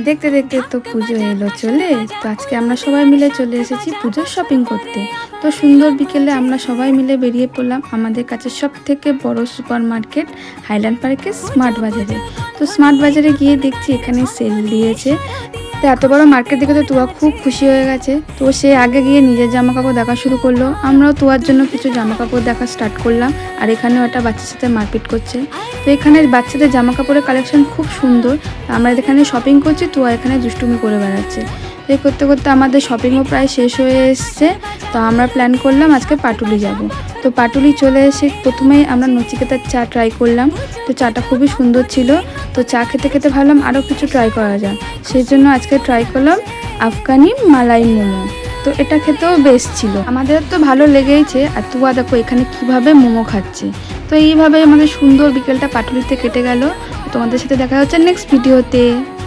দেখতে দেখতে তো পুজো এলো চলে। তো আজকে আমরা সবাই মিলে চলে এসেছি পুজোর শপিং করতে। তো সুন্দর বিকেলে আমরা সবাই মিলে বেরিয়ে পড়লাম আমাদের কাছে সব থেকে বড় সুপার মার্কেট হাইল্যান্ড পার্কের স্মার্ট বাজারে। তো স্মার্ট বাজারে গিয়ে দেখছি এখানে সেল দিয়েছে। তো এত বড় মার্কেট দেখে তো তুয়া খুব খুশি হয়ে গেছে। তো সে আগে গিয়ে নিজের জামা কাপড় দেখা শুরু করলো, আমরাও তুয়ার জন্য কিছু জামা কাপড় দেখা স্টার্ট করলাম। আর এখানেও একটা বাচ্চার সাথে মারপিট করছে। তো এখানে বাচ্চাদের জামা কাপড়ের কালেকশন খুব সুন্দর। আমরা এখানে শপিং করছি, তুয়া এখানে দুষ্টুমি করে বেড়াচ্ছে। এই করতে করতে আমাদের শপিংও প্রায় শেষ হয়ে এসছে। তো আমরা প্ল্যান করলাম আজকে পাটুলি যাব। তো পাটুলি চলে এসে প্রথমেই আমরা নচিকেতার চা ট্রাই করলাম। তো চাটা খুবই সুন্দর ছিল। তো চা খেতে খেতে ভাবলাম আরও কিছু ট্রাই করা যায়, সেই জন্য আজকে ট্রাই করলাম আফগানি মালাই মোমো। তো এটা খেতেও বেশ ছিল, আমাদের তো ভালো লেগেইছে। আর তুয়া দেখো এখানে কিভাবে মোমো খাচ্ছে। তো এইভাবে আমাদের সুন্দর বিকেলটা পাটুলিতে কেটে গেল। তোমাদের সাথে দেখা হচ্ছে নেক্সট ভিডিওতে।